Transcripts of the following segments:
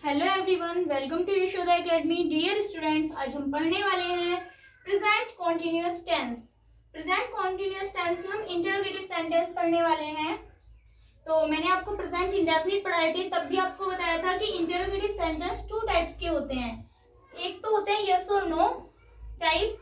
Hello everyone, welcome to Yashoda academy. Dear students, आज हम पढ़ने वाले हैं present continuous tense. Present continuous tense के हम इंटरोगेटिव सेंटेंस पढ़ने वाले हैं। तो मैंने आपको प्रेजेंट इंडेफिनिट पढ़ाए थे, तब भी आपको बताया था कि इंटरोगेटिव सेंटेंस टू टाइप्स के होते हैं। एक तो होते हैं यस और नो टाइप,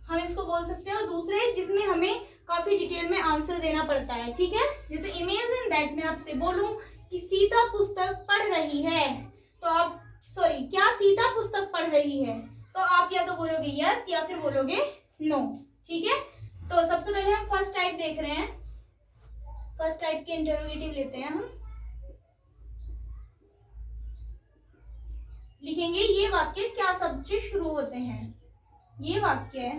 हम इसको बोल सकते हैं, और दूसरे जिसमें हमें काफी डिटेल में आंसर देना पड़ता है। ठीक है, जैसे इमेजिन दैट मैं आपसे बोलूं कि सीता पुस्तक पढ़ रही है, तो आप क्या सीता पुस्तक पढ़ रही है, तो आप या तो बोलोगे यस या फिर बोलोगे नो। ठीक है, तो सबसे पहले हम फर्स्ट टाइप देख रहे हैं। फर्स्ट टाइप के इंटरोगेटिव लेते हैं हम। लिखेंगे ये वाक्य क्या शब्द से शुरू होते हैं। ये वाक्य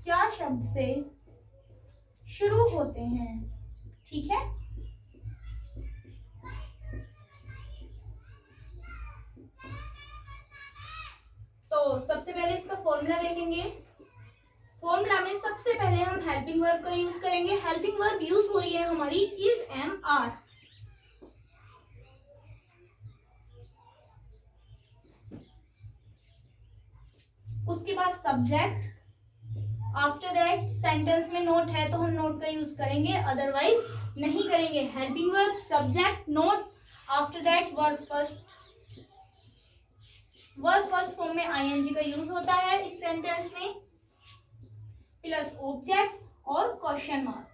क्या शब्द से शुरू होते हैं। ठीक है, तो सबसे पहले इसका फॉर्मूला देखेंगे। फॉर्मूला में सबसे पहले हम हेल्पिंग वर्ब का यूज करेंगे। हेल्पिंग वर्ब यूज हो रही है हमारी इज, एम, आर। उसके बाद सब्जेक्ट। आफ्टर दैट सेंटेंस में नोट है तो हम नोट का यूज करेंगे, अदरवाइज नहीं करेंगे। Helping verb, subject, note, after that verb first. Verb first form में आईएनजी का यूज होता है इस सेंटेंस में, प्लस ऑब्जेक्ट और क्वेश्चन मार्क।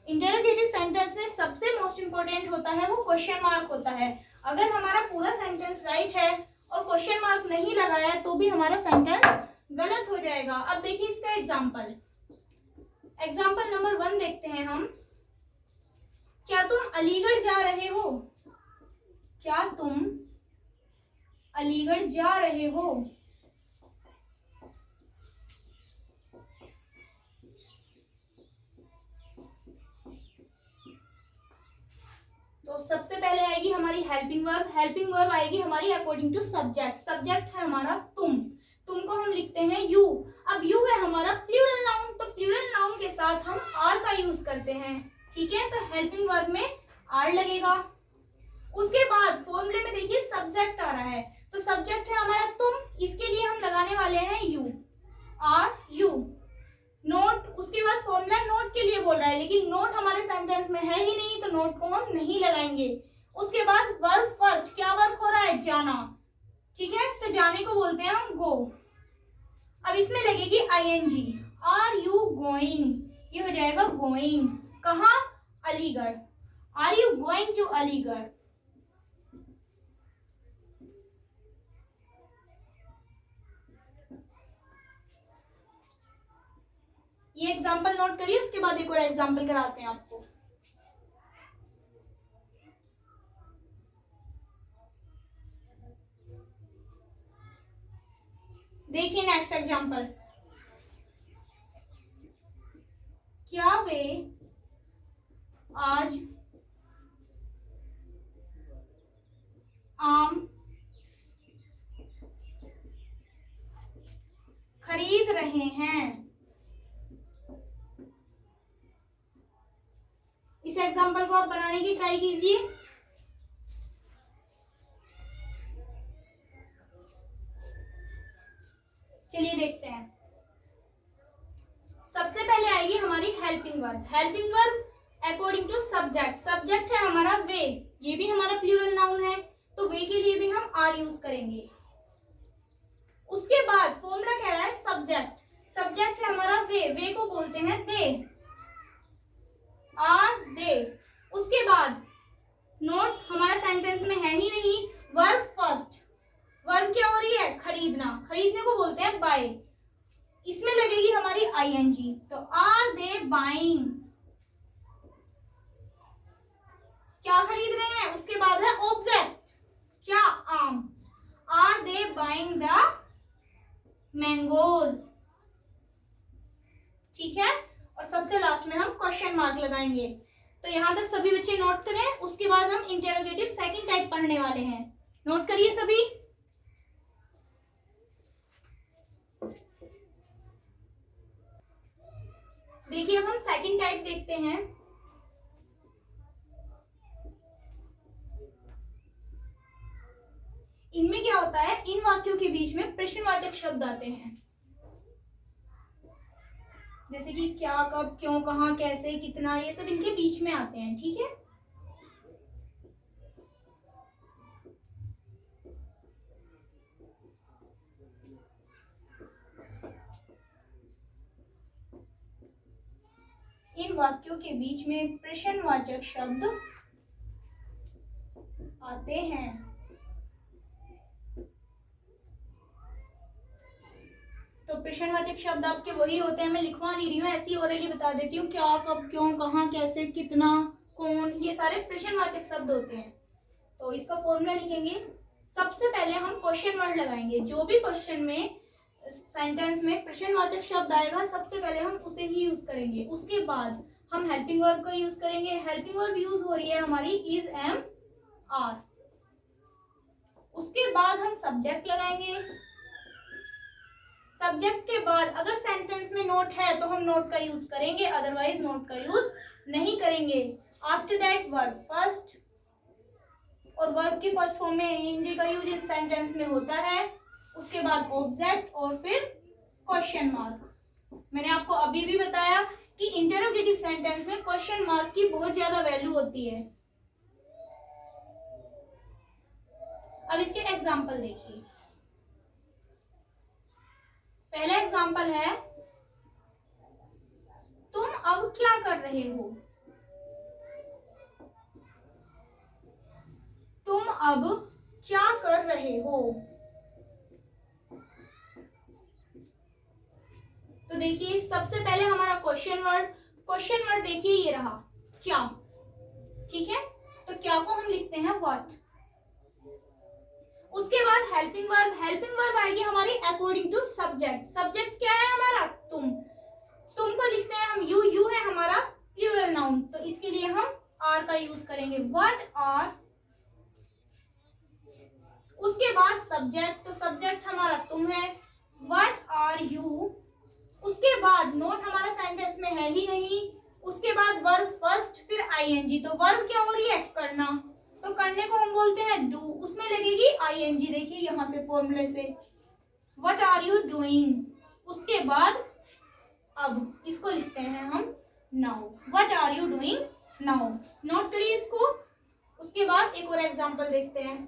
इंटरोगेटिव सेंटेंस में सबसे मोस्ट इंपोर्टेंट होता है वो क्वेश्चन मार्क होता है। अगर हमारा पूरा सेंटेंस राइट है और क्वेश्चन मार्क नहीं लगाया तो भी हमारा सेंटेंस गलत हो जाएगा। अब देखिए इसका एग्जाम्पल नंबर 1 देखते हैं हम। क्या तुम अलीगढ़ जा रहे हो? क्या तुम अलीगढ़ जा रहे हो? तो सबसे पहले आएगी हमारी हेल्पिंग वर्ब। हेल्पिंग वर्ब आएगी हमारी अकॉर्डिंग टू सब्जेक्ट। सब्जेक्ट है हमारा तुम को हम लिखते हैं यू। अब यू है हमारा प्लूरल नाउन, तो प्लूरल नाउन के साथ हम आर का यूज करते हैं। ठीक है, तो हेल्पिंग वर्ब में आर लगेगा। उसके बाद फॉर्मूले में देखिए सब्जेक्ट आ रहा है, तो सब्जेक्ट है हमारा तुम, इसके लिए हम लगाने वाले हैं यू, आर यू। नोट, उसके बाद फॉर्मूला नोट के लिए बोल रहा है, लेकिन नोट हमारे सेंटेंस में है ही नहीं, तो नोट को हम नहीं लगाएंगे। उसके बाद वर्ब फर्स्ट, क्या वर्क हो रहा है? जाना। ठीक है, तो जाने को बोलते हैं हम गो। अब इसमें लगेगी आईएनजी, आर यू गोइंग, ये हो जाएगा गोइंग। कहाँ? Aligarh. Are you going to Aligarh? ये एग्जाम्पल नोट करिए, उसके बाद एक और एग्जाम्पल कराते हैं आपको। देखिए नेक्स्ट एग्जाम्पल। क्या वे आज आम खरीद रहे हैं? इस एग्जाम्पल को आप बनाने की ट्राई कीजिए। चलिए देखते हैं। सबसे पहले आएगी हमारी helping verb. Helping verb according to subject. Subject है हमारा वे, ये भी हमारा प्लूरल नाउन है, तो वे के लिए भी हम आर यूज करेंगे। उसके बाद फॉर्मूला कह रहा है सब्जेक्ट। सब्जेक्ट है हमारा वे को बोलते हैं दे, आर दे। उसके बाद नोट हमारा सेंटेंस में है ही नहीं, वर्ब फर्स्ट। वर्ब क्या हो रही है? खरीदना। खरीदने को बोलते हैं बाय, इसमें लगेगी हमारी आईएनजी, तो आर दे बाइंग, क्या खरीद रहे हैं? उसके बाद है ऑब्जेक्ट, क्या? आम। Are they buying the mangoes. ठीक है, और सबसे लास्ट में हम क्वेश्चन मार्क लगाएंगे। तो यहां तक सभी बच्चे नोट करें, उसके बाद हम इंटरोगेटिव सेकंड टाइप पढ़ने वाले हैं। नोट करिए सभी। देखिए अब हम सेकंड टाइप देखते हैं। इनमें क्या होता है, इन वाक्यों के बीच में प्रश्नवाचक शब्द आते हैं, जैसे कि क्या, कब, क्यों, कहाँ, कैसे, कितना, ये सब इनके बीच में आते हैं। ठीक है, इन वाक्यों के बीच में प्रश्नवाचक शब्द आते हैं। तो प्रश्नवाचक शब्द आपके वही होते हैं, मैं लिखवा नहीं रही हूँ, ऐसी ओरली बता देती हूँ। क्या, कब, क्यों, कहाँ, कैसे, कितना, कौन, ये सारे प्रश्नवाचक शब्द होते हैं। तो इसका फॉर्मूला लिखेंगे। सबसे पहले हम क्वेश्चन वर्ड लगाएंगे। जो भी क्वेश्चन में, सेंटेंस में प्रश्नवाचक शब्द आएगा, सबसे पहले हम उसे ही यूज करेंगे। उसके बाद हम हेल्पिंग वर्ब का यूज करेंगे। हेल्पिंग वर्ब यूज हो रही है हमारी इज, एम, आर। उसके बाद हम सब्जेक्ट लगाएंगे। सब्जेक्ट के बाद अगर सेंटेंस में नोट है तो हम नोट का यूज करेंगे, अदरवाइज नोट का यूज नहीं करेंगे। आफ्टर दैट वर्ब फर्स्ट, और वर्ब की फर्स्ट फॉर्म में ing का यूज इस सेंटेंस में होता है। उसके बाद ऑब्जेक्ट और फिर क्वेश्चन मार्क। मैंने आपको अभी भी बताया कि इंटरोगेटिव सेंटेंस में क्वेश्चन मार्क की बहुत ज्यादा वैल्यू होती है। अब इसके एग्जाम्पल देखिए। पहला एग्जाम्पल है, तुम अब क्या कर रहे हो। तुम अब क्या कर रहे हो। तो देखिए, सबसे पहले हमारा क्वेश्चन वर्ड देखिए ये रहा, क्या। ठीक है, तो क्या को हम लिखते हैं व्हाट। उसके बाद हेल्पिंग वर्ब आएगी हमारी अकॉर्डिंग टू सब्जेक्ट। सब्जेक्ट क्या है हमारा, तुम को लिखते हैं हम यू है हमारा प्लूरल नाउन, तो इसके लिए हम आर का यूज करेंगे, व्हाट आर। उसके बाद सब्जेक्ट, तो सब्जेक्ट हमारा तुम है, व्हाट आर यू। उसके बाद नोट हमारा सेंटेंस में है ही नहीं। उसके बाद वर्ब फर्स्ट, फिर आईएनजी। तो वर्ब क्या हो रही है, करना, तो करने को हम बोलते हैं डू, उसमें लगेगी आईएनजी। देखिए यहां से फॉर्मूले से, व्हाट आर यू डूइंग। उसके बाद अब इसको लिखते हैं हम now, what are you doing now. Note करिए इसको। उसके बाद एक और एग्जांपल देखते हैं।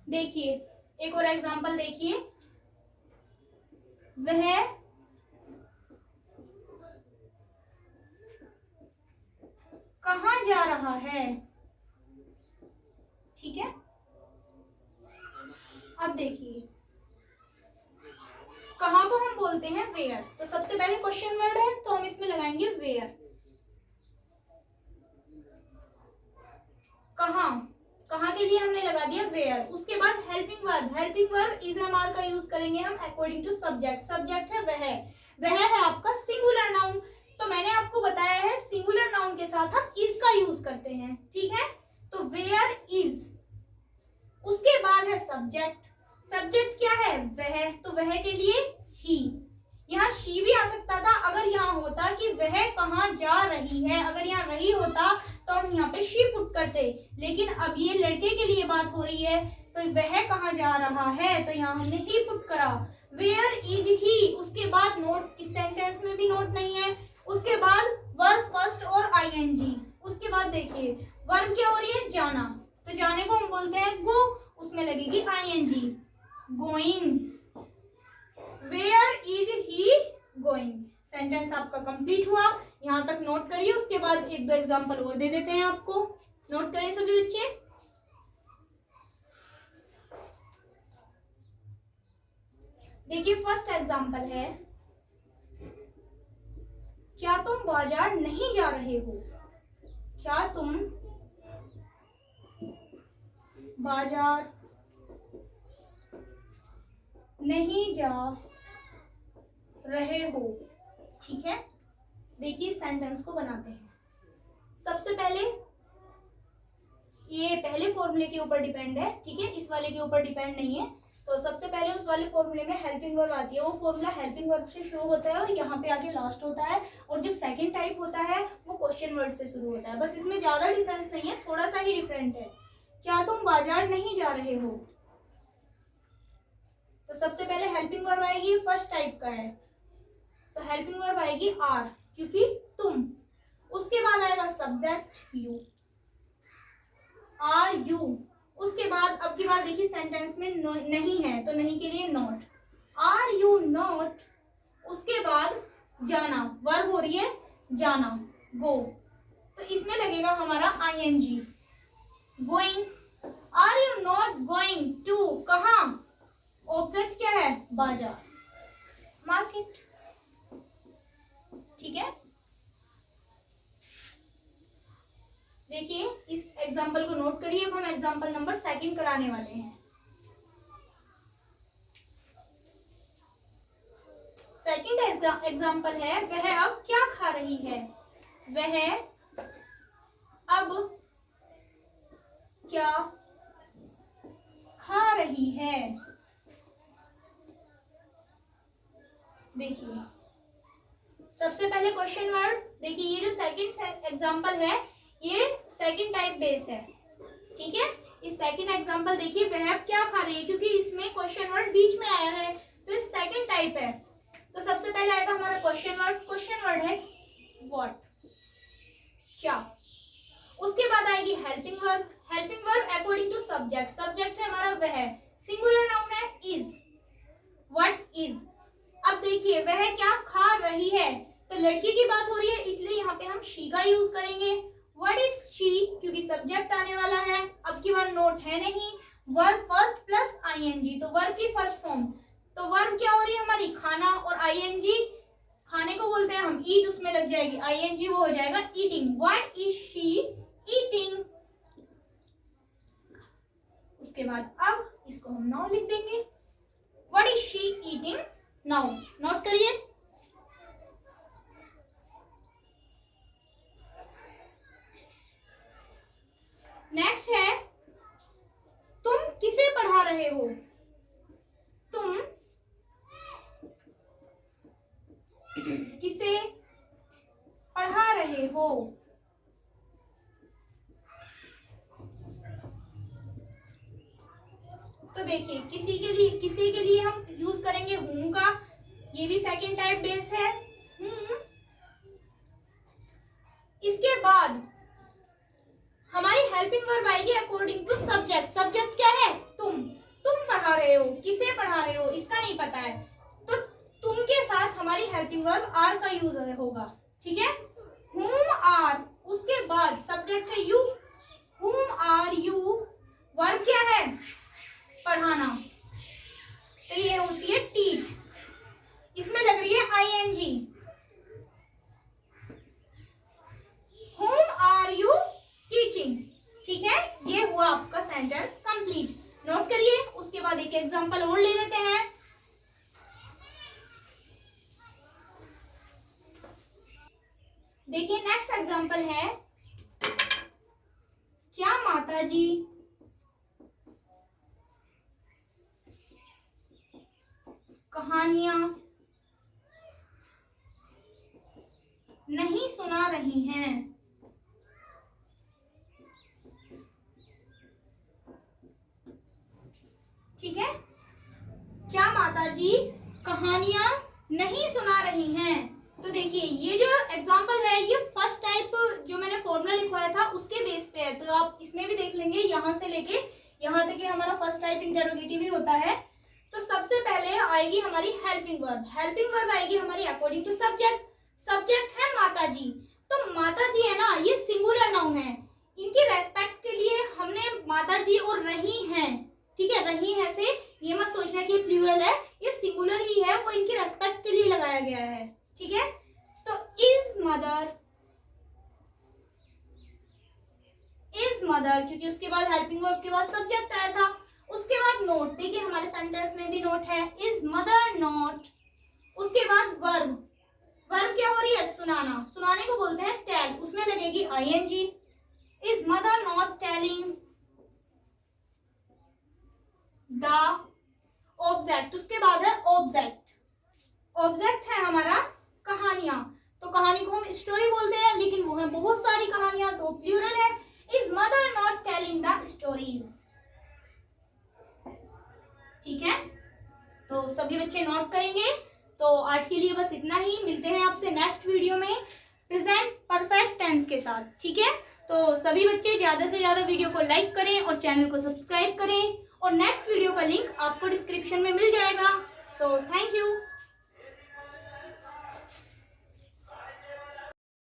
देखिए एक और एग्जांपल देखिए, वह कहाँ जा रहा है। ठीक है, अब देखिए कहाँ को हम बोलते हैं वेयर। तो सबसे पहले क्वेश्चन वर्ड है तो हम इसमें लगाएंगे वेयर। कहाँ के लिए हमने लगा दिया वेयर। उसके बाद helping verb is am are का यूज करेंगे हम अकॉर्डिंग टू सब्जेक्ट। सब्जेक्ट है वह है आपका सिंगुलर नाउन। तो मैंने आपको बताया है सिंगुलर नाउन के साथ हम इसका यूज करते हैं। ठीक है, तो वेयर इज। उसके बाद है सब्जेक्ट क्या है, वह, तो वह के लिए ही। यहाँ शी भी आ सकता था अगर यहाँ होता कि वह कहाँ जा रही है। अगर यहाँ रही होता तो हम यहाँ पे शी पुट करते, लेकिन अब ये लड़के के लिए बात हो रही है तो वह कहाँ जा रहा है, तो यहाँ हमने ही पुट करा। Where is he. उसके बाद नोट, इस सेंटेंस में भी नोट नहीं है। उसके बाद वर्ब फर्स्ट और आईएनजी। उसके बाद देखिए वर्ब क्या हो रही है, जाना, तो जाने को हम बोलते हैं गो, उसमें लगेगी ING, going. Where is he going. Sentence आपका कंप्लीट हुआ। यहाँ तक नोट करिए। उसके बाद एक दो एग्जांपल और दे देते हैं आपको। नोट करिए सभी बच्चे। देखिए फर्स्ट एग्जांपल है, क्या तुम बाजार नहीं जा रहे हो। क्या तुम बाजार नहीं जा रहे हो। ठीक है, देखिए सेंटेंस को बनाते हैं। सबसे पहले ये पहले फॉर्मूले के ऊपर डिपेंड है, ठीक है, इस वाले के ऊपर डिपेंड नहीं है। तो सबसे पहले उस वाले फॉर्मूले में हेल्पिंग वर्ब आती है, वो फॉर्मूला हेल्पिंग वर्ब से शुरू होता है और यहाँ पे आगे लास्ट होता है, और जो सेकंड टाइप होता है वो क्वेश्चन वर्ड से शुरू होता है। बस इसमें ज्यादा डिफरेंस नहीं है, थोड़ा सा ही डिफरेंट है। क्या तुम बाजार नहीं जा रहे हो? तो सबसे पहले हेल्पिंग वर्ब आएगी, फर्स्ट टाइप का है, तो हेल्पिंग वर्ब आएगी आर, क्योंकि तुम। उसके बाद आएगा सब्जेक्ट यू, आर यू। उसके बाद अब की बार देखिए सेंटेंस में नहीं है, तो नहीं के लिए नॉट, आर यू नॉट। उसके बाद जाना, वर्ब हो रही है जाना, गो, तो इसमें लगेगा हमारा ING, going. Are you not going to, कहाँ? ऑब्जेक्ट क्या है? बाजार, मार्केट। ठीक है, देखिए इस एग्जाम्पल को नोट करिए। अब हम एग्जाम्पल नंबर 2 कराने वाले हैं। सेकंड एग्जाम्पल है, वह अब क्या खा रही है? वह अब क्या खा रही है? देखिए सबसे पहले क्वेश्चन वर्ड, देखिए ये जो सेकंड एग्जाम्पल है ये सेकंड टाइप बेस है। ठीक है, इस सेकंड एग्जाम्पल देखिए, वह अब क्या खा रही है, क्योंकि इसमें क्वेश्चन वर्ड बीच में आया है, तो इस सेकंड टाइप है। तो सबसे पहले आएगा हमारा क्वेश्चन वर्ड, क्वेश्चन वर्ड है व्हाट, क्या। उसके बाद आएगी helping verb, helping verb according to subject, subject है हमारा वह, सिंगुलर नाउन है इज, व्हाट इज। अब देखिए वह क्या खा रही है, तो लड़की की बात हो रही है, इसलिए यहाँ पे हम शी का यूज करेंगे। व्हाट इज शी, क्योंकि सब्जेक्ट आने वाला है, अब की बार नोट है नहीं, वर्ब फर्स्ट प्लस आईएनजी, तो वर्ब की फर्स्ट फॉर्म, तो वर्ब क्या हो रही है हमारी खाना, और आईएनजी खाने को बोलते हैं हम ईट, उसमें लग जाएगी आईएनजी, वो हो जाएगा eating. What is she eating. उसके बाद अब इसको हम नाउ लिख देंगे, what is she eating now. Note करिए, नेक्स्ट है तुम किसे पढ़ा रहे हो? तुम किसे पढ़ा रहे हो? तो देखिए किसी के लिए हम यूज करेंगे हूं का, ये भी सेकंड टाइप बेस है हूं। इसके बाद हमारी हेल्पिंग वर्ब आएगी अकॉर्डिंग टू सब्जेक्ट, सब्जेक्ट क्या है? तुम पढ़ा रहे हो, किसे पढ़ा रहे हो इसका नहीं पता है, तो तुम के साथ हमारी हेल्पिंग वर्ब आर का यूज होगा। ठीक है, whom आर, उसके बाद सब्जेक्ट है you, whom are you, verb क्या है? पढ़ाना, तो ये होती है टीच, इसमें लग रही है ING. whom are you teaching. ठीक है, ये हुआ आपका सेंटेंस कंप्लीट, नोट करिए। उसके बाद एक एग्जांपल और ले लेते हैं। देखिए नेक्स्ट एग्जांपल है, क्या माताजी कहानियां नहीं सुना रही हैं? ठीक है, क्या माताजी कहानियां नहीं सुना रही हैं। तो देखिए ये जो एग्जांपल है ये फर्स्ट टाइप जो मैंने फॉर्मूला लिखवाया था उसके बेस पे है, तो आप इसमें भी देख लेंगे, यहाँ से लेके यहाँ तक हमारा फर्स्ट टाइप इंटरोगेटिव ही होता है। तो सबसे पहले आएगी हमारी हेल्पिंग वर्ब, हेल्पिंग वर्ब आएगी हमारी अकॉर्डिंग टू सब्जेक्ट, सब्जेक्ट है माताजी, तो माताजी है ना ये सिंगुलर नाउन है, इनकी रेस्पेक्ट के लिए हमने माताजी और रही हैं, ठीक है, रही है से ये मत सोचना कि प्लूरल है, ये सिंगुलर ही है, वो इनकी रेस्पेक्ट के लिए लगाया गया है। ठीक है, तो इज मदर क्योंकि उसके बाद हेल्पिंग वर्ब के बाद सब्जेक्ट आया था, उसके बाद नोट, देखिए हमारे सेंटेंस में भी नोट है, इज मदर नॉट। उसके बाद वर्ब, वर्ब क्या हो रही है? सुनाना, सुनाने को बोलते हैं टेल, उसमें लगेगी ING, is mother not telling the, object, उसके बाद है ऑब्जेक्ट। ऑब्जेक्ट है हमारा कहानियां, तो कहानी को हम स्टोरी बोलते हैं, लेकिन वो है बहुत सारी कहानियां, तो प्लूरल है। Is mother not telling the stories. ठीक है, तो सभी बच्चे नोट करेंगे। तो आज के लिए बस इतना ही, मिलते हैं आपसे नेक्स्ट वीडियो में प्रेजेंट परफेक्ट टेंस के साथ। ठीक है, तो सभी बच्चे ज्यादा से ज्यादा वीडियो को लाइक करें और चैनल को सब्सक्राइब करें, और नेक्स्ट वीडियो का लिंक आपको डिस्क्रिप्शन में मिल जाएगा। So thank you.